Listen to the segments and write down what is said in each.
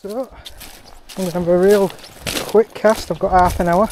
So I'm going to have a real quick cast. I've got half an hour.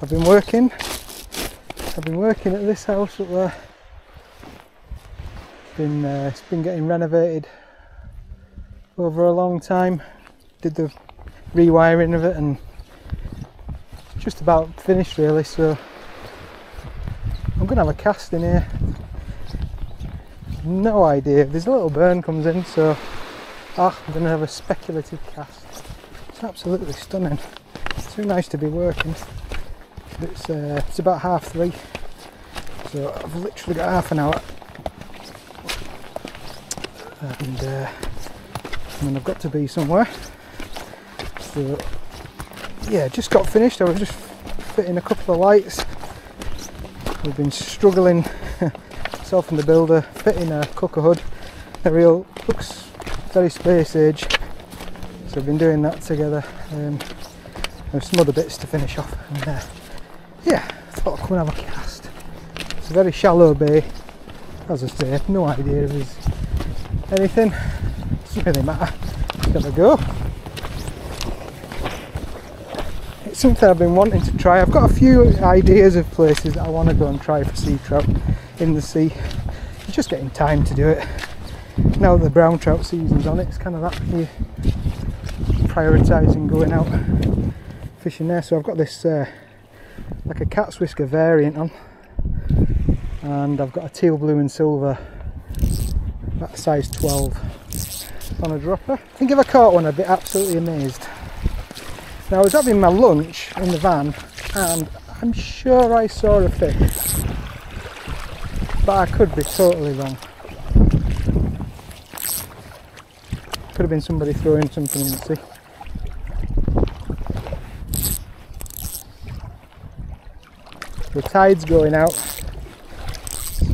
I've been working at this house up there. It's been getting renovated over a long time. Did the rewiring of it and just about finished really, so I'm going to have a cast in here. No idea. There's a little burn comes in, so I'm going to have a speculative cast. It's absolutely stunning. It's so nice to be working. It's about 3:30, so I've literally got half an hour, and then I've got to be somewhere. So yeah, just got finished. I was just fitting a couple of lights. We've been struggling, myself and the builder, fitting a cooker hood. Looks very space age, so I've been doing that together. There's some other bits to finish off, and yeah, I thought I'd come and have a cast. It's a very shallow bay, as I say. I've no idea if there's anything. It doesn't really matter. Just have a go. It's something I've been wanting to try. I've got a few ideas of places that I want to go and try for sea trout in the sea. It's just getting time to do it. Now that the brown trout season's on, it's kind of that you're prioritising going out fishing there. So I've got this like a cat's whisker variant on, and I've got a teal blue and silver, about size 12 on a dropper. I think if I caught one I'd be absolutely amazed. Now I was having my lunch in the van and I'm sure I saw a fish, but I could be totally wrong. Could have been somebody throwing something in the sea. The tide's going out. So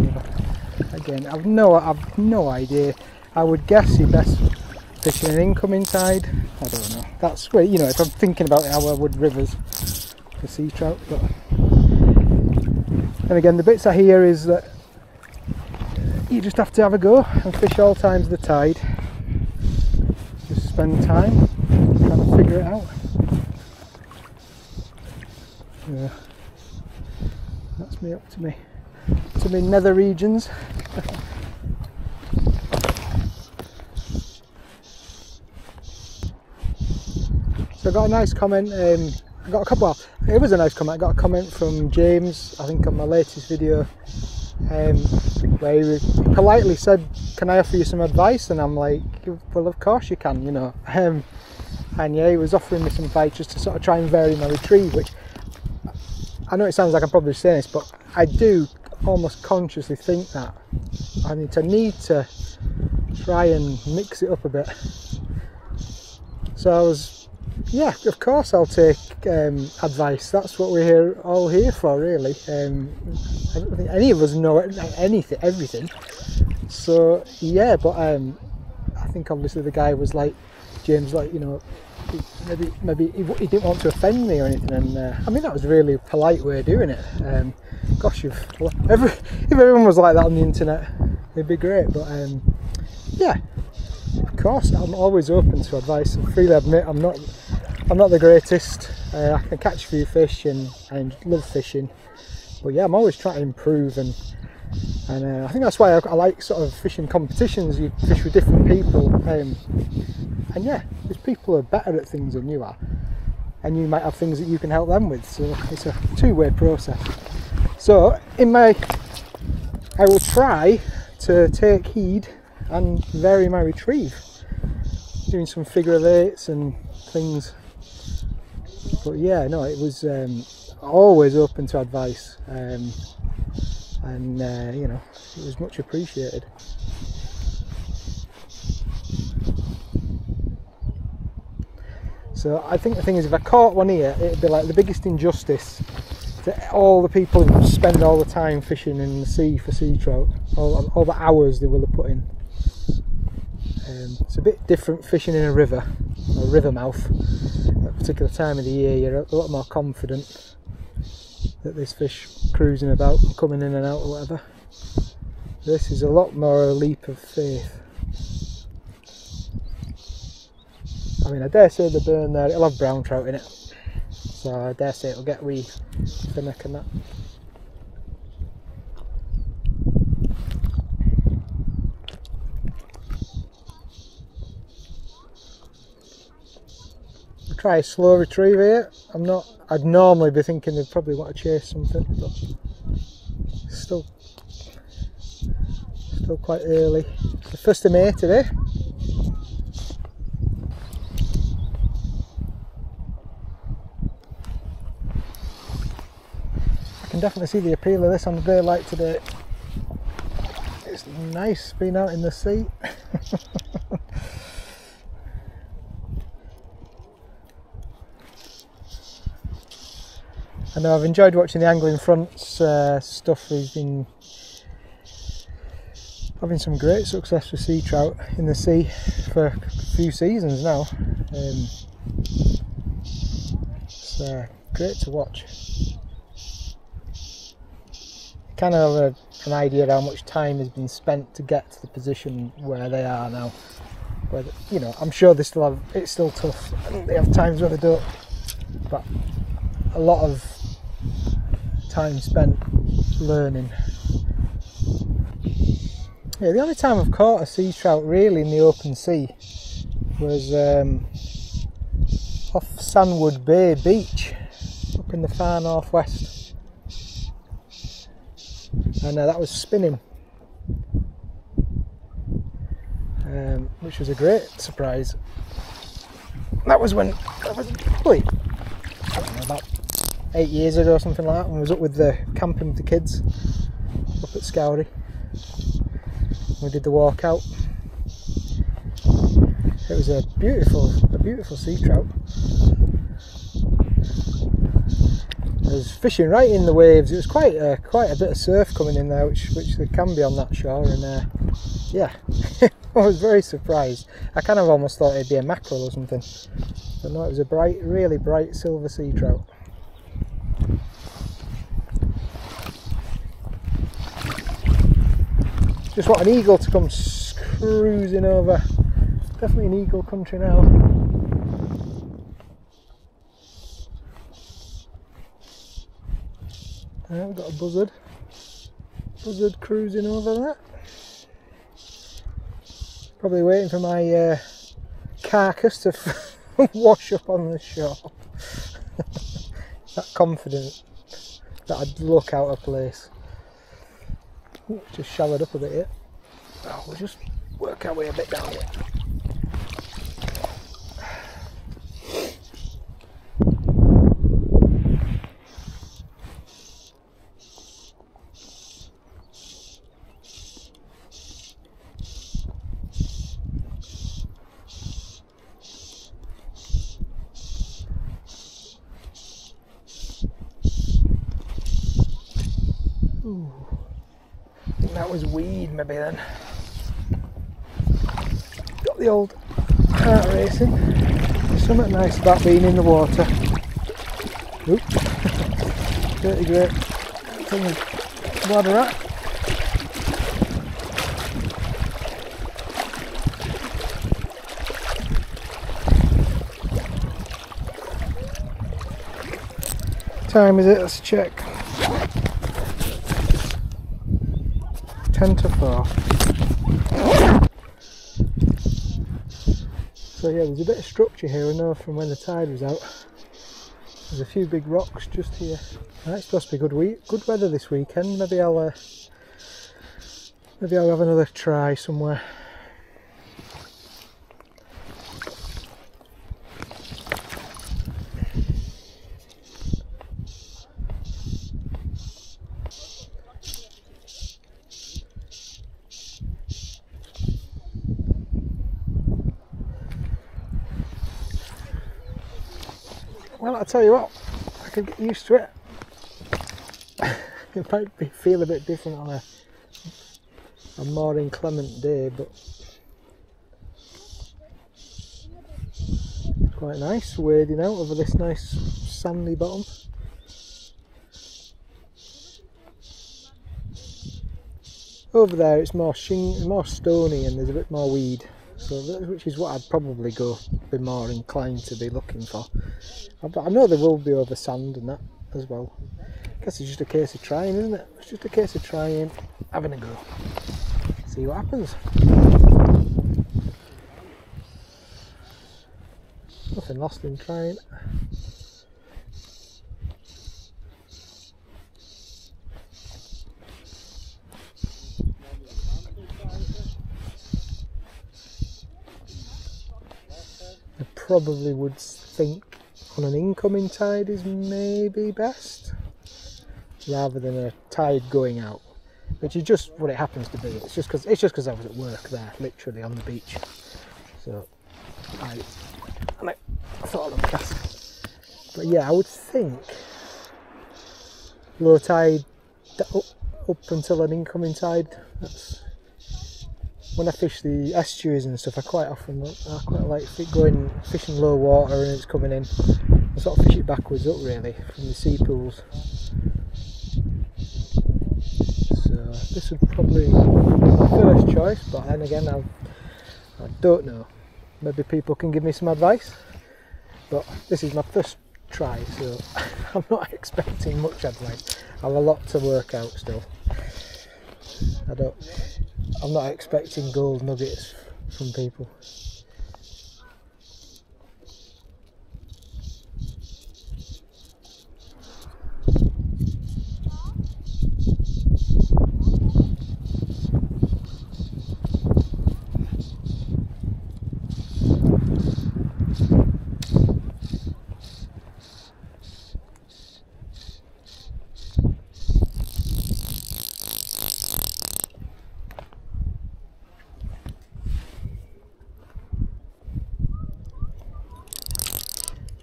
again, I've no idea. I would guess you're best fishing an incoming tide. I don't know. That's where, you know, if I'm thinking about it, how I would rivers for sea trout. But and again, the bits I hear is that you just have to have a go and fish all times of the tide. Just spend time trying to figure it out. Yeah. That's me up to me nether regions. So I got a nice comment. I got a couple. Well, it was a nice comment. I got a comment from James, I think, on my latest video, where he politely said, "Can I offer you some advice?" And I'm like, "Well, of course you can," you know. And yeah, he was offering me some advice just to sort of try and vary my retrieve, which I know it sounds like I'm probably saying this, but I do almost consciously think that I need to try and mix it up a bit. So I was, yeah, of course I'll take advice. That's what we're all here for, really. I don't think any of us know everything. So yeah, but I think obviously the guy was like, James, like, you know, maybe he didn't want to offend me or anything, and I mean, that was a really polite way of doing it. Gosh, if everyone was like that on the internet, it'd be great. But yeah, of course, I'm always open to advice. I freely admit I'm not the greatest. I can catch a few fish and I love fishing, but yeah, I'm always trying to improve, and I think that's why I like sort of fishing competitions. You fish with different people, and yeah, there's people who are better at things than you are, and you might have things that you can help them with. So it's a two-way process. So I will try to take heed and vary my retrieve, doing some figure of eights and things. But yeah, no, it was always open to advice, and you know, it was much appreciated. So I think the thing is, if I caught one here, it'd be like the biggest injustice to all the people who spend all the time fishing in the sea for sea trout, all the hours they will have put in. It's a bit different fishing in a river, or river mouth. At a particular time of the year, you're a lot more confident that there's fish cruising about, coming in and out or whatever. This is a lot more a leap of faith. I mean, I dare say the burn there, it'll have brown trout in it, so I dare say it'll get wee finnock and that. I'll try a slow retrieve here. I'd normally be thinking they'd probably want to chase something, but still quite early. It's the 1st of May today. I can definitely see the appeal of this on the day like today. It's nice being out in the sea. I know I've enjoyed watching the Angling Front's stuff. He's been having some great success with sea trout in the sea for a few seasons now. It's great to watch. Kind of have an idea of how much time has been spent to get to the position where they are now. Where, you know, I'm sure they still have, it's still tough. They have times where they don't, but a lot of time spent learning. Yeah, the only time I've caught a sea trout really in the open sea was off Sandwood Bay Beach up in the far northwest, and that was spinning, which was a great surprise. That was probably, I don't know, about 8 years ago or something like that, when I was up with camping with the kids up at Scoury. We did the walkout. It was a beautiful sea trout. I was fishing right in the waves. It was quite a bit of surf coming in there, which there can be on that shore, and yeah, I was very surprised. I kind of almost thought it'd be a mackerel or something, but no, it was a really bright silver sea trout. Just want an eagle to come cruising over. Definitely an eagle country now. We've got a buzzard. Buzzard cruising over that. Probably waiting for my carcass to wash up on the shore. That confident that I'd look out of place. Ooh, just shallowed up a bit here. Oh, we'll just work our way a bit down here. Ooh. I think that was weed maybe then. Got the old heart racing. There's something nice about being in the water. Oop. Dirty great thing of bladder rat. Time is it? Let's check. 10 to 4. So yeah, there's a bit of structure here. I know from when the tide was out. There's a few big rocks just here. It's supposed to be good weather this weekend. Maybe I'll have another try somewhere. Well, I'll tell you what, I could get used to it. It might feel a bit different on a more inclement day, but it's quite nice wading out over this nice sandy bottom. Over there it's more stony and there's a bit more weed. so which is what I'd probably be more inclined to be looking for. But I know there will be over sand and that as well. I guess it's just a case of trying, isn't it? It's just a case of trying, having a go, see what happens. Nothing lost in trying. I probably would think on an incoming tide is maybe best, rather than a tide going out, which is just what it happens to be. It's just because I was at work there, literally on the beach. So I thought I'd cast. But yeah, I would think low tide up until an incoming tide. That's when I fish the estuaries and stuff. I quite like going fishing low water and it's coming in. I sort of fish it backwards up really from the sea pools. So this would probably be my first choice, but then again I don't know. Maybe people can give me some advice. But this is my first try, so I'm not expecting much advice. I have a lot to work out still. I'm not expecting gold nuggets from people.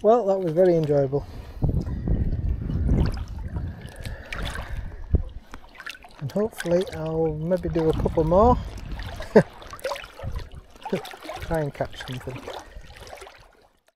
Well, that was very enjoyable, and hopefully I'll maybe do a couple more. Try and catch something.